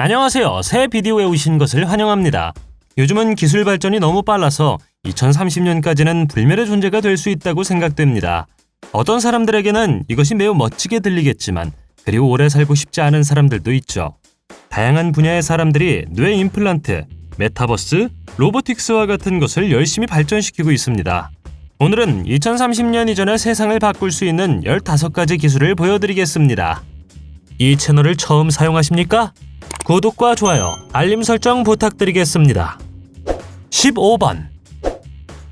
안녕하세요. 새 비디오에 오신 것을 환영합니다. 요즘은 기술 발전이 너무 빨라서 2030년까지는 불멸의 존재가 될 수 있다고 생각됩니다. 어떤 사람들에게는 이것이 매우 멋지게 들리겠지만 그리 오래 살고 싶지 않은 사람들도 있죠. 다양한 분야의 사람들이 뇌 임플란트, 메타버스, 로보틱스와 같은 것을 열심히 발전시키고 있습니다. 오늘은 2030년 이전의 세상을 바꿀 수 있는 15가지 기술을 보여드리겠습니다. 이 채널을 처음 사용하십니까? 구독과 좋아요, 알림 설정 부탁드리겠습니다. 15번.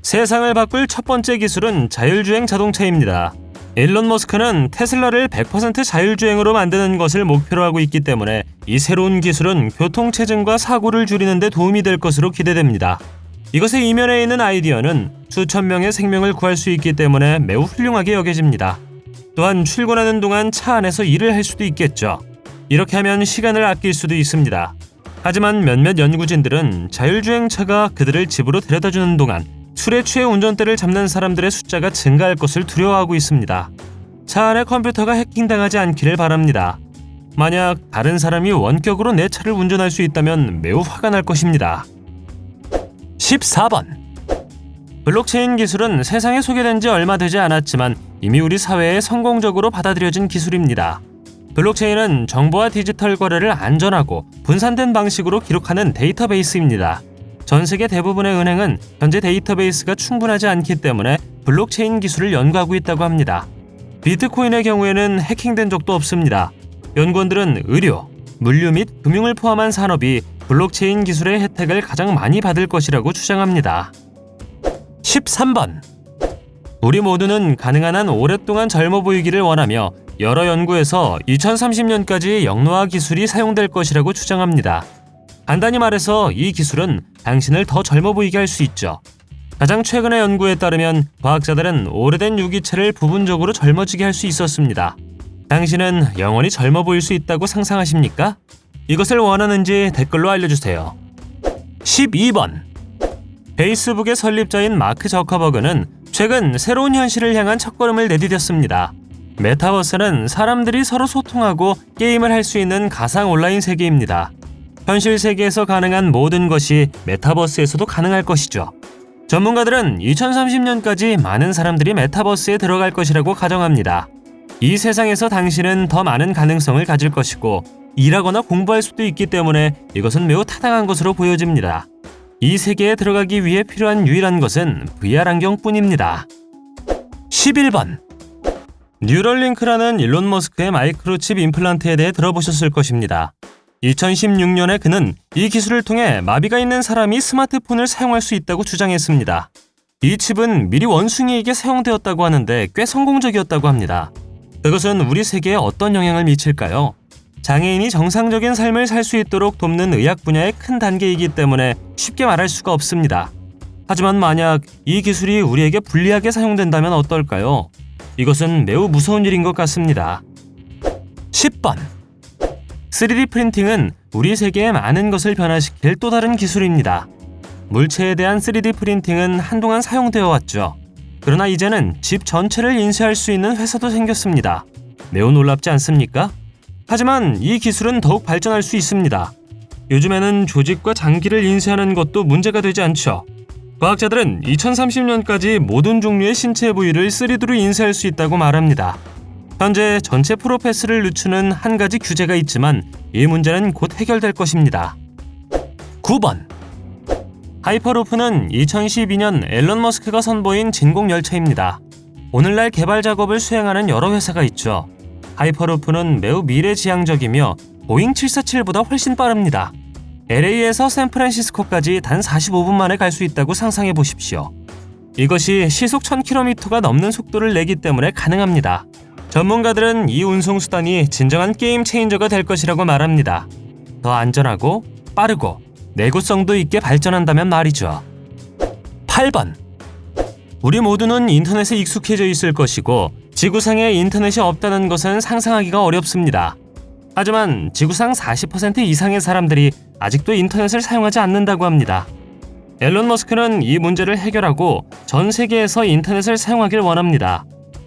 세상을 바꿀 첫 번째 기술은 자율주행 자동차입니다. 일론 머스크는 테슬라를 100% 자율주행으로 만드는 것을 목표로 하고 있기 때문에 이 새로운 기술은 교통체증과 사고를 줄이는 데 도움이 될 것으로 기대됩니다. 이것의 이면에 있는 아이디어는 수천 명의 생명을 구할 수 있기 때문에 매우 훌륭하게 여겨집니다. 또한 출근하는 동안 차 안에서 일을 할 수도 있겠죠. 이렇게 하면 시간을 아낄 수도 있습니다. 하지만 몇몇 연구진들은 자율주행차가 그들을 집으로 데려다주는 동안 술에 취해 운전대를 잡는 사람들의 숫자가 증가할 것을 두려워하고 있습니다. 차 안의 컴퓨터가 해킹당하지 않기를 바랍니다. 만약 다른 사람이 원격으로 내 차를 운전할 수 있다면 매우 화가 날 것입니다. 14번. 블록체인 기술은 세상에 소개된 지 얼마 되지 않았지만 이미 우리 사회에 성공적으로 받아들여진 기술입니다. 블록체인은 정보와 디지털 거래를 안전하고 분산된 방식으로 기록하는 데이터베이스입니다. 전 세계 대부분의 은행은 현재 데이터베이스가 충분하지 않기 때문에 블록체인 기술을 연구하고 있다고 합니다. 비트코인의 경우에는 해킹된 적도 없습니다. 연구원들은 의료, 물류 및 금융을 포함한 산업이 블록체인 기술의 혜택을 가장 많이 받을 것이라고 주장합니다. 13번. 우리 모두는 가능한 한 오랫동안 젊어 보이기를 원하며 여러 연구에서 2030년까지 영노화 기술이 사용될 것이라고 주장합니다. 간단히 말해서 이 기술은 당신을 더 젊어 보이게 할 수 있죠. 가장 최근의 연구에 따르면 과학자들은 오래된 유기체를 부분적으로 젊어지게 할 수 있었습니다. 당신은 영원히 젊어 보일 수 있다고 상상하십니까? 이것을 원하는지 댓글로 알려주세요. 12번. 페이스북의 설립자인 마크 저커버그는 최근 새로운 현실을 향한 첫걸음을 내디뎠습니다. 메타버스는 사람들이 서로 소통하고 게임을 할 수 있는 가상 온라인 세계입니다. 현실 세계에서 가능한 모든 것이 메타버스에서도 가능할 것이죠. 전문가들은 2030년까지 많은 사람들이 메타버스에 들어갈 것이라고 가정합니다. 이 세상에서 당신은 더 많은 가능성을 가질 것이고 일하거나 공부할 수도 있기 때문에 이것은 매우 타당한 것으로 보여집니다. 이 세계에 들어가기 위해 필요한 유일한 것은 VR 안경뿐입니다. 11번. 뉴럴링크라는 일론 머스크의 마이크로칩 임플란트에 대해 들어보셨을 것입니다. 2016년에 그는 이 기술을 통해 마비가 있는 사람이 스마트폰을 사용할 수 있다고 주장했습니다. 이 칩은 미리 원숭이에게 사용되었다고 하는데 꽤 성공적이었다고 합니다. 그것은 우리 세계에 어떤 영향을 미칠까요? 장애인이 정상적인 삶을 살 수 있도록 돕는 의학 분야의 큰 단계이기 때문에 쉽게 말할 수가 없습니다. 하지만 만약 이 기술이 우리에게 불리하게 사용된다면 어떨까요? 이것은 매우 무서운 일인 것 같습니다. 10번. 3D 프린팅은 우리 세계의 많은 것을 변화시킬 또 다른 기술입니다. 물체에 대한 3D 프린팅은 한동안 사용되어 왔죠. 그러나 이제는 집 전체를 인쇄할 수 있는 회사도 생겼습니다. 매우 놀랍지 않습니까? 하지만 이 기술은 더욱 발전할 수 있습니다. 요즘에는 조직과 장기를 인쇄하는 것도 문제가 되지 않죠. 과학자들은 2030년까지 모든 종류의 신체 부위를 3D로 인쇄할 수 있다고 말합니다. 현재 전체 프로페스를 늦추는 한 가지 규제가 있지만 이 문제는 곧 해결될 것입니다. 9번. 하이퍼루프는 2012년 앨런 머스크가 선보인 진공 열차입니다. 오늘날 개발 작업을 수행하는 여러 회사가 있죠. 하이퍼루프는 매우 미래지향적이며 보잉 747보다 훨씬 빠릅니다. LA에서 샌프란시스코까지 단 45분 만에 갈 수 있다고 상상해 보십시오. 이것이 시속 1000km가 넘는 속도를 내기 때문에 가능합니다. 전문가들은 이 운송수단이 진정한 게임 체인저가 될 것이라고 말합니다. 더 안전하고 빠르고 내구성도 있게 발전한다면 말이죠. 8번. 우리 모두는 인터넷에 익숙해져 있을 것이고 지구상에 인터넷이 없다는 것은 상상하기가 어렵습니다. 하지만 지구상 40% 이상의 사람들이 아직도 인터넷을 사용하지 않는다고 합니다. 앨런 머스크는 이 문제를 해결하고 전 세계에서 인터넷을 사용하길 원합니다.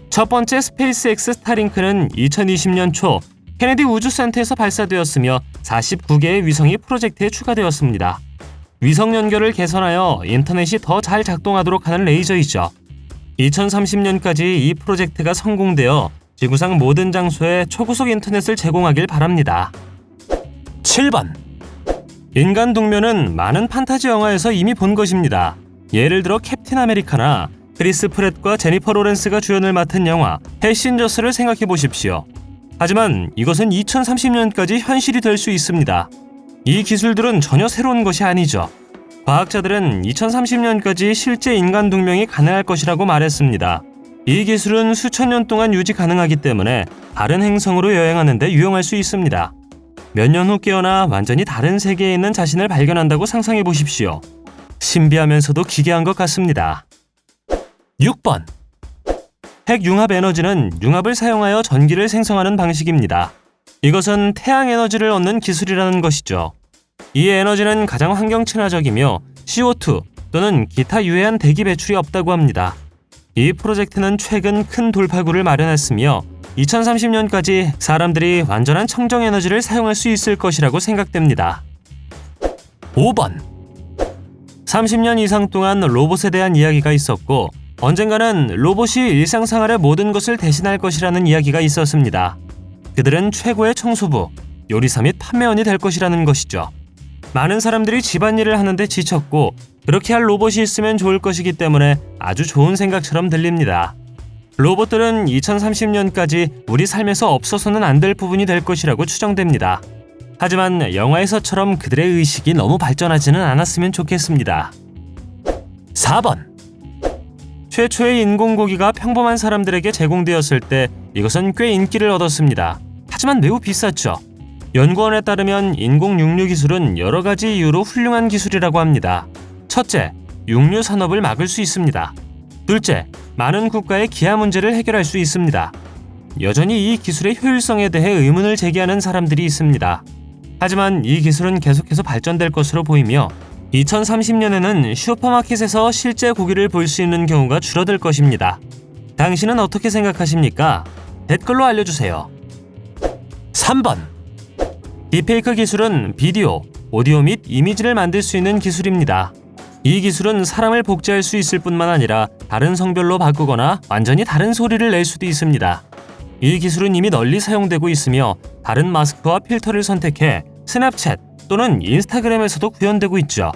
첫 번째 스페이스X 스타링크는 2020년 초 케네디 우주센터에서 발사되었으며 49개의 위성이 프로젝트에 추가되었습니다. 위성 연결을 개선하여 인터넷이 더 잘 작동하도록 하는 레이저이죠. 2030년까지 이 프로젝트가 성공되어 지구상 모든 장소에 초고속 인터넷을 제공하길 바랍니다. 7번. 인간 동면은 많은 판타지 영화에서 이미 본 것입니다. 예를 들어 캡틴 아메리카나 크리스 프렛과 제니퍼 로렌스가 주연을 맡은 영화 패신저스를 생각해 보십시오. 하지만 이것은 2030년까지 현실이 될 수 있습니다. 이 기술들은 전혀 새로운 것이 아니죠. 과학자들은 2030년까지 실제 인간 동명이 가능할 것이라고 말했습니다. 이 기술은 수천 년 동안 유지 가능하기 때문에 다른 행성으로 여행하는 데 유용할 수 있습니다. 몇 년 후 깨어나 완전히 다른 세계에 있는 자신을 발견한다고 상상해 보십시오. 신비하면서도 기괴한 것 같습니다. 6번. 핵융합 에너지는 융합을 사용하여 전기를 생성하는 방식입니다. 이것은 태양 에너지를 얻는 기술이라는 것이죠. 이 에너지는 가장 환경 친화적이며 CO2 또는 기타 유해한 대기 배출이 없다고 합니다. 이 프로젝트는 최근 큰 돌파구를 마련했으며 2030년까지 사람들이 완전한 청정 에너지를 사용할 수 있을 것이라고 생각됩니다. 5번. 30년 이상 동안 로봇에 대한 이야기가 있었고 언젠가는 로봇이 일상생활의 모든 것을 대신할 것이라는 이야기가 있었습니다. 그들은 최고의 청소부, 요리사 및 판매원이 될 것이라는 것이죠. 많은 사람들이 집안일을 하는데 지쳤고 그렇게 할 로봇이 있으면 좋을 것이기 때문에 아주 좋은 생각처럼 들립니다. 로봇들은 2030년까지 우리 삶에서 없어서는 안 될 부분이 될 것이라고 추정됩니다. 하지만 영화에서처럼 그들의 의식이 너무 발전하지는 않았으면 좋겠습니다. 4번. 최초의 인공고기가 평범한 사람들에게 제공되었을 때 이것은 꽤 인기를 얻었습니다. 하지만 매우 비쌌죠. 연구원에 따르면 인공육류 기술은 여러 가지 이유로 훌륭한 기술이라고 합니다. 첫째, 육류 산업을 막을 수 있습니다. 둘째, 많은 국가의 기아 문제를 해결할 수 있습니다. 여전히 이 기술의 효율성에 대해 의문을 제기하는 사람들이 있습니다. 하지만 이 기술은 계속해서 발전될 것으로 보이며 2030년에는 슈퍼마켓에서 실제 고기를 볼 수 있는 경우가 줄어들 것입니다. 당신은 어떻게 생각하십니까? 댓글로 알려주세요. 3번. 딥페이크 기술은 비디오, 오디오 및 이미지를 만들 수 있는 기술입니다. 이 기술은 사람을 복제할 수 있을 뿐만 아니라 다른 성별로 바꾸거나 완전히 다른 소리를 낼 수도 있습니다. 이 기술은 이미 널리 사용되고 있으며 다른 마스크와 필터를 선택해 스냅챗 또는 인스타그램에서도 구현되고 있죠.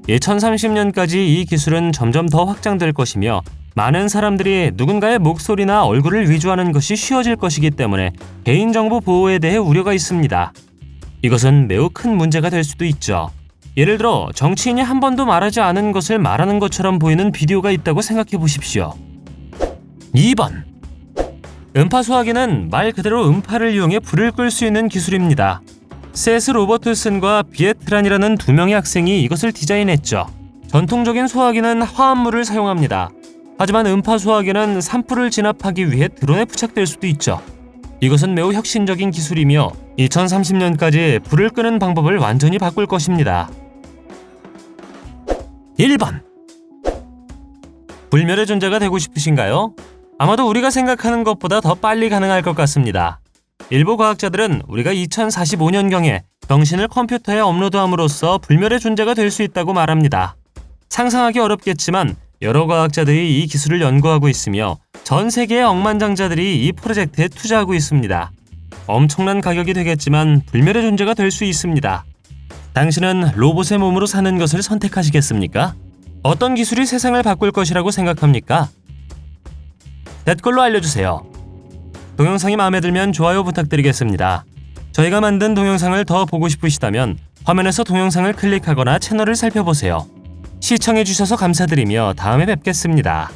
2030년까지 이 기술은 점점 더 확장될 것이며 많은 사람들이 누군가의 목소리나 얼굴을 위조하는 것이 쉬워질 것이기 때문에 개인정보 보호에 대해 우려가 있습니다. 이것은 매우 큰 문제가 될 수도 있죠. 예를 들어 정치인이 한 번도 말하지 않은 것을 말하는 것처럼 보이는 비디오가 있다고 생각해 보십시오. 2번. 음파 소화기는 말 그대로 음파를 이용해 불을 끌 수 있는 기술입니다. 세스 로버트슨과 비에트란이라는 두 명의 학생이 이것을 디자인했죠. 전통적인 소화기는 화합물을 사용합니다. 하지만 음파 소화기는 산불을 진압하기 위해 드론에 부착될 수도 있죠. 이것은 매우 혁신적인 기술이며 2030년까지 불을 끄는 방법을 완전히 바꿀 것입니다. 1번. 불멸의 존재가 되고 싶으신가요? 아마도 우리가 생각하는 것보다 더 빨리 가능할 것 같습니다. 일부 과학자들은 우리가 2045년경에 병신을 컴퓨터에 업로드함으로써 불멸의 존재가 될 수 있다고 말합니다. 상상하기 어렵겠지만 여러 과학자들이 이 기술을 연구하고 있으며 전 세계의 억만장자들이 이 프로젝트에 투자하고 있습니다. 엄청난 가격이 되겠지만 불멸의 존재가 될 수 있습니다. 당신은 로봇의 몸으로 사는 것을 선택하시겠습니까? 어떤 기술이 세상을 바꿀 것이라고 생각합니까? 댓글로 알려주세요. 동영상이 마음에 들면 좋아요 부탁드리겠습니다. 저희가 만든 동영상을 더 보고 싶으시다면 화면에서 동영상을 클릭하거나 채널을 살펴보세요. 시청해주셔서 감사드리며 다음에 뵙겠습니다.